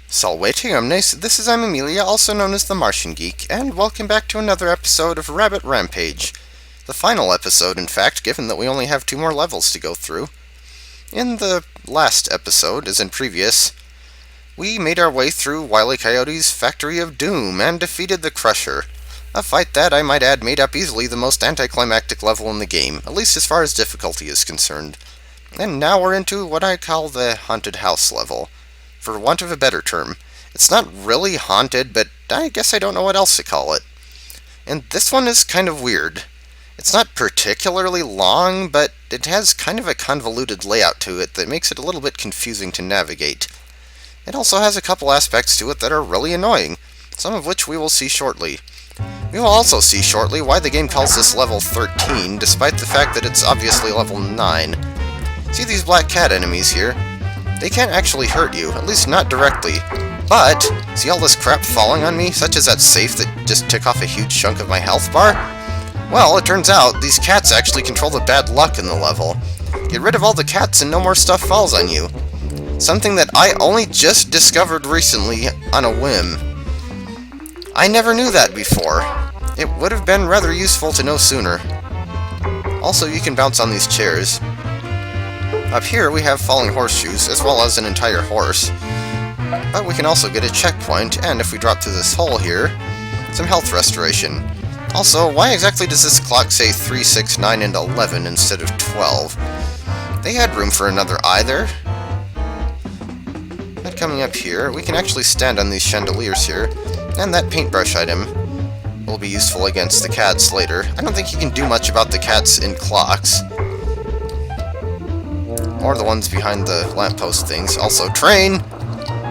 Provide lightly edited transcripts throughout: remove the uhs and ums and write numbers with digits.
Salvetiones, this is Amelia, also known as TheMartianGeek, and welcome back to another episode of Rampage. The final episode, in fact, given that we only have 2 more levels to go through. In the last episode, as in previous, we made our way through Wile E. Coyote's Factory of Doom and defeated the Crusher. A fight that, I might add, made up easily the most anticlimactic level in the game, at least as far as difficulty is concerned. And now we're into what I call the Haunted House level. For want of a better term. It's not really haunted, but I guess I don't know what else to call it. And this one is kind of weird. It's not particularly long, but it has kind of a convoluted layout to it that makes it a little bit confusing to navigate. It also has a couple aspects to it that are really annoying, some of which we will see shortly. We will also see shortly why the game calls this level 13, despite the fact that it's obviously level 9. See these black cat enemies here? They can't actually hurt you, at least not directly. But, see all this crap falling on me, such as that safe that just took off a huge chunk of my health bar? Well, it turns out these cats actually control the bad luck in the level. Get rid of all the cats and no more stuff falls on you. Something that I only just discovered recently on a whim. I never knew that before. It would have been rather useful to know sooner. Also, you can bounce on these chairs. Up here we have falling horseshoes, as well as an entire horse. But we can also get a checkpoint, and if we drop through this hole here, some health restoration. Also, why exactly does this clock say 3, 6, 9, and 11 instead of 12? They had room for another eye there. But coming up here, we can actually stand on these chandeliers here, and that paintbrush item will be useful against the cats later. I don't think you can do much about the cats in clocks. Or the ones behind the lamppost things. Also, train!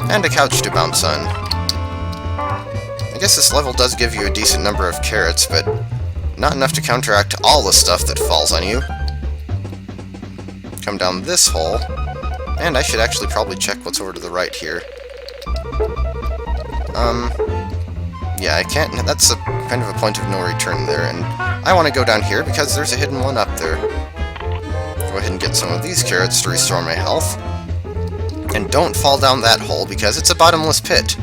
And a couch to bounce on. I guess this level does give you a decent number of carrots, but not enough to counteract all the stuff that falls on you. Come down this hole, and I should actually probably check what's over to the right here. Yeah, I can't. That's a kind of a point of no return there, and I want to go down here because there's a hidden one up there. Go ahead and get some of these carrots to restore my health. And don't fall down that hole because it's a bottomless pit.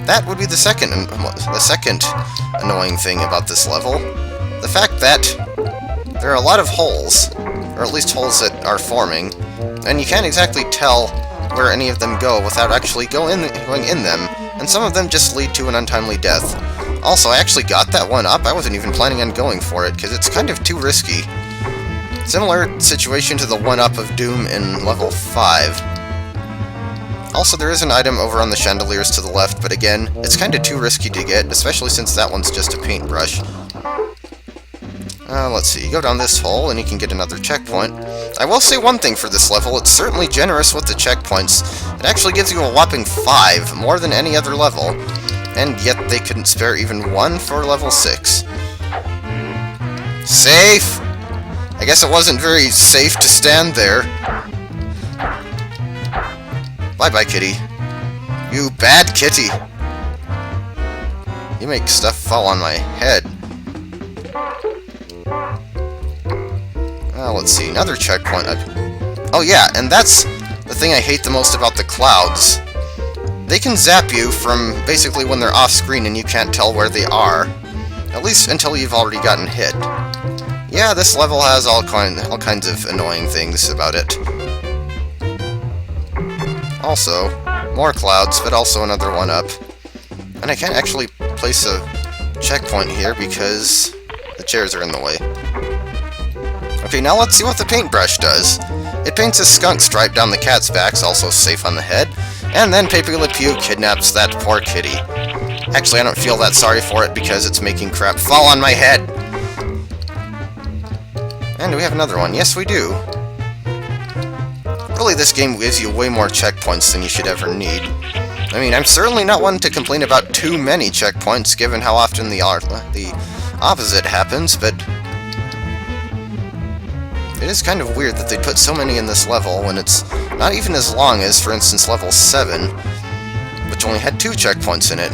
That would be the second annoying thing about this level. The fact that there are a lot of holes, or at least holes that are forming, and you can't exactly tell where any of them go without actually going in them, and some of them just lead to an untimely death. Also, I actually got that one up. I wasn't even planning on going for it because it's kind of too risky. Similar situation to the 1-up of Doom in level 5. Also, there is an item over on the chandeliers to the left, but again, it's kind of too risky to get, especially since that one's just a paintbrush. Let's see, you go down this hole and you can get another checkpoint. I will say one thing for this level, it's certainly generous with the checkpoints. It actually gives you a whopping 5, more than any other level, and yet they couldn't spare even 1 for level 6. Safe! I guess it wasn't very safe to stand there. Bye-bye, kitty. You bad kitty. You make stuff fall on my head. Let's see, another checkpoint. Oh yeah, and that's the thing I hate the most about the clouds. They can zap you from basically when they're off-screen and you can't tell where they are. At least until you've already gotten hit. Yeah, this level has all kinds of annoying things about it. Also, more clouds, but also another 1-up. And I can't actually place a checkpoint here because the chairs are in the way. Okay, now let's see what the paintbrush does. It paints a skunk stripe down the cat's backs, also safe on the head, and then Paper Le Pew kidnaps that poor kitty. Actually, I don't feel that sorry for it because it's making crap fall on my head. And do we have another one? Yes, we do. Really, this game gives you way more checkpoints than you should ever need. I mean, I'm certainly not one to complain about too many checkpoints, given how often the opposite happens, but it is kind of weird that they put so many in this level when it's not even as long as, for instance, level 7, which only had 2 checkpoints in it.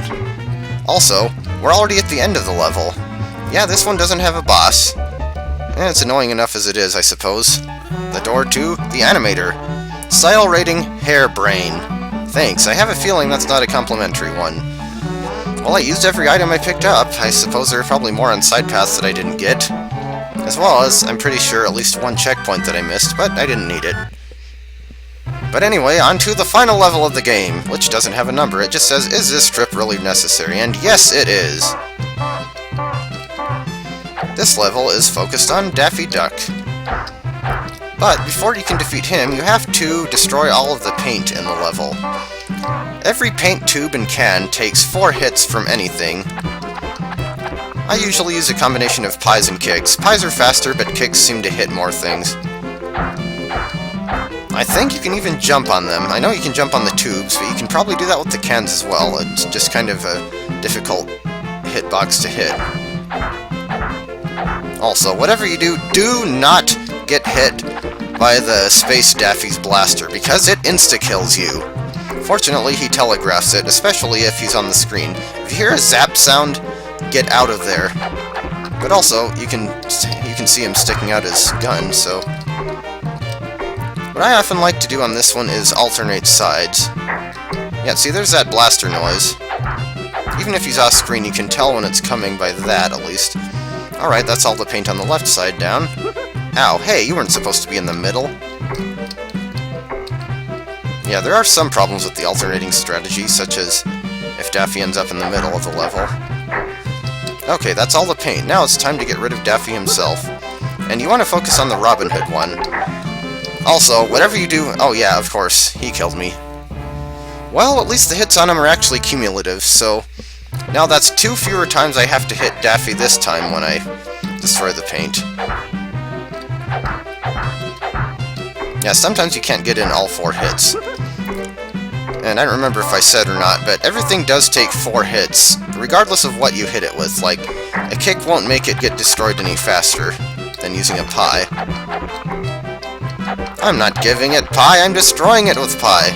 Also, we're already at the end of the level. Yeah, this one doesn't have a boss. And it's annoying enough as it is, I suppose. The door to the animator. Style rating, hairbrain. Thanks, I have a feeling that's not a complimentary one. Well, I used every item I picked up. I suppose there are probably more on side paths that I didn't get. As well as, I'm pretty sure, at least one checkpoint that I missed, but I didn't need it. But anyway, on to the final level of the game, which doesn't have a number. It just says, is this trip really necessary? And yes, it is! This level is focused on Daffy Duck. But before you can defeat him, you have to destroy all of the paint in the level. Every paint tube and can takes 4 hits from anything. I usually use a combination of pies and kicks. Pies are faster, but kicks seem to hit more things. I think you can even jump on them. I know you can jump on the tubes, but you can probably do that with the cans as well. It's just kind of a difficult hitbox to hit. Also, whatever you do, do not get hit by the Space Daffy's blaster, because it insta-kills you. Fortunately, he telegraphs it, especially if he's on the screen. If you hear a zap sound, get out of there. But also, you can see him sticking out his gun, so... What I often like to do on this one is alternate sides. Yeah, see, there's that blaster noise. Even if he's off screen, you can tell when it's coming by that, at least. Alright, that's all the paint on the left side down. Ow, hey, you weren't supposed to be in the middle. Yeah, there are some problems with the alternating strategy, such as if Daffy ends up in the middle of the level. Okay, that's all the paint. Now it's time to get rid of Daffy himself. And you want to focus on the Robin Hood one. Also, whatever you do... Oh yeah, of course, he killed me. Well, at least the hits on him are actually cumulative, so... Now that's 2 fewer times I have to hit Daffy this time when I destroy the paint. Yeah, sometimes you can't get in all 4 hits. And I don't remember if I said or not, but everything does take 4 hits, regardless of what you hit it with. Like, a kick won't make it get destroyed any faster than using a pie. I'm not giving it pie, I'm destroying it with pie.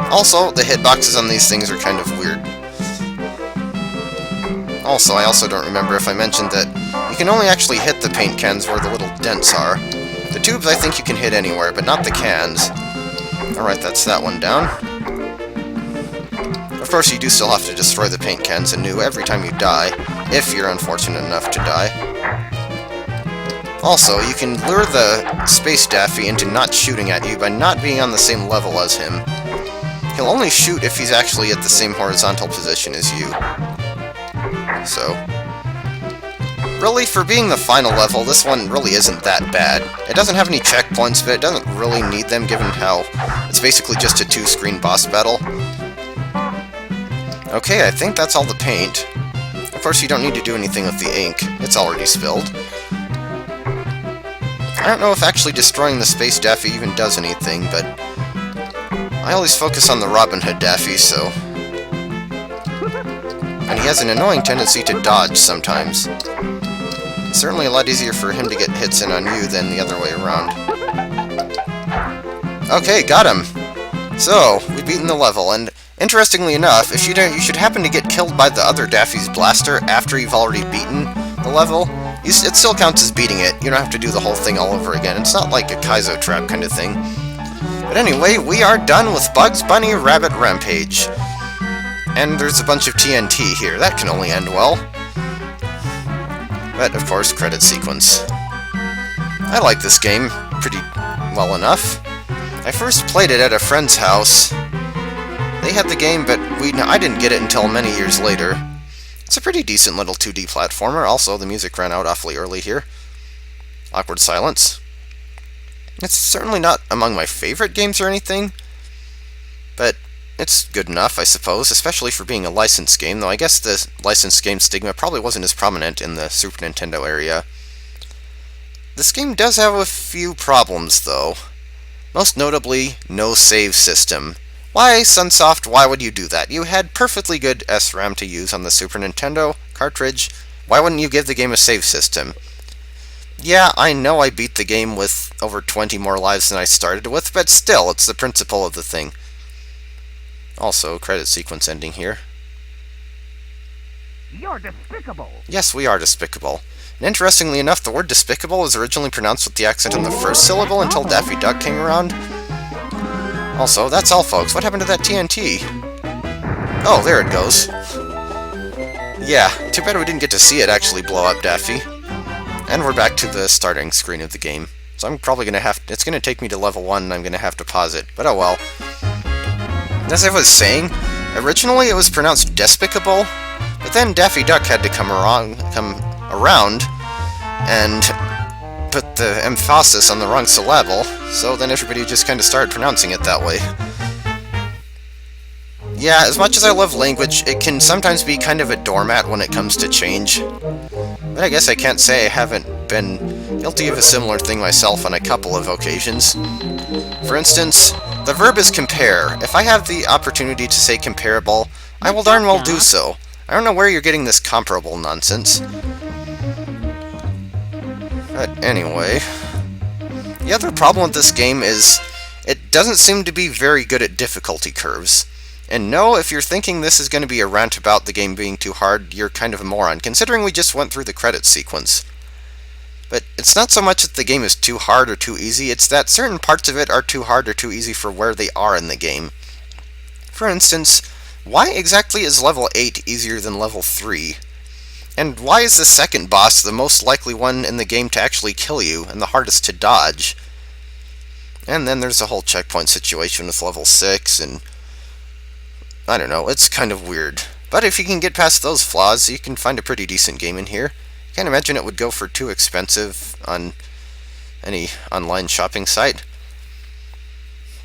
Also, the hitboxes on these things are kind of weird. Also, I also don't remember if I mentioned that you can only actually hit the paint cans where the little dents are. The tubes I think you can hit anywhere, but not the cans. Alright, that's that one down. Of course, you do still have to destroy the paint cans anew every time you die, if you're unfortunate enough to die. Also, you can lure the Space Daffy into not shooting at you by not being on the same level as him. He'll only shoot if he's actually at the same horizontal position as you. So... Really, for being the final level, this one really isn't that bad. It doesn't have any checkpoints, but it doesn't really need them given how it's basically just a 2-screen boss battle. Okay, I think that's all the paint. Of course, you don't need to do anything with the ink. It's already spilled. I don't know if actually destroying the Space Daffy even does anything, but I always focus on the Robin Hood Daffy, so... And he has an annoying tendency to dodge sometimes. It's certainly a lot easier for him to get hits in on you than the other way around. Okay, got him! So, we've beaten the level, and interestingly enough, if you should happen to get killed by the other Daffy's blaster after you've already beaten the level, it still counts as beating it. You don't have to do the whole thing all over again. It's not like a Kaizo trap kind of thing. But anyway, we are done with Bugs Bunny Rabbit Rampage. And there's a bunch of TNT here. That can only end well. But, of course, credit sequence. I like this game pretty well enough. I first played it at a friend's house. They had the game, but I didn't get it until many years later. It's a pretty decent little 2D platformer. Also, the music ran out awfully early here. Awkward silence. It's certainly not among my favorite games or anything, but it's good enough, I suppose, especially for being a licensed game, though I guess the licensed game stigma probably wasn't as prominent in the Super Nintendo area. This game does have a few problems, though. Most notably, no save system. Why, Sunsoft, why would you do that? You had perfectly good SRAM to use on the Super Nintendo cartridge. Why wouldn't you give the game a save system? Yeah, I know I beat the game with over 20 more lives than I started with, but still, it's the principle of the thing. Also, credit sequence ending here. You're despicable! Yes, we are despicable. And interestingly enough, the word despicable was originally pronounced with the accent on the first syllable until Daffy Duck came around. Also, that's all, folks. What happened to that TNT? Oh, there it goes. Yeah, too bad we didn't get to see it actually blow up Daffy. And we're back to the starting screen of the game. So I'm probably going to have... It's going to take me to level 1 and I'm going to have to pause it. But oh well. As I was saying, originally it was pronounced despicable, but then Daffy Duck had to come around and put the emphasis on the wrong syllable, so then everybody just kind of started pronouncing it that way. Yeah, as much as I love language, it can sometimes be kind of a doormat when it comes to change. But I guess I can't say I haven't been guilty of a similar thing myself on a couple of occasions. For instance, the verb is compare. If I have the opportunity to say comparable, I will darn well do so. I don't know where you're getting this comparable nonsense. But anyway, the other problem with this game is it doesn't seem to be very good at difficulty curves. And no, if you're thinking this is going to be a rant about the game being too hard, you're kind of a moron, considering we just went through the credits sequence. But it's not so much that the game is too hard or too easy, it's that certain parts of it are too hard or too easy for where they are in the game. For instance, why exactly is level 8 easier than level 3? And why is the second boss the most likely one in the game to actually kill you, and the hardest to dodge? And then there's the whole checkpoint situation with level 6, and... I don't know, it's kind of weird. But if you can get past those flaws, you can find a pretty decent game in here. I can't imagine it would go for too expensive on any online shopping site.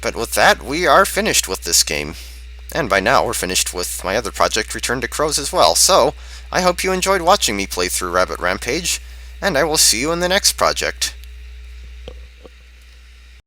But with that, we are finished with this game. And by now, we're finished with my other project, Return to Crows, as well. So, I hope you enjoyed watching me play through Rabbit Rampage, and I will see you in the next project.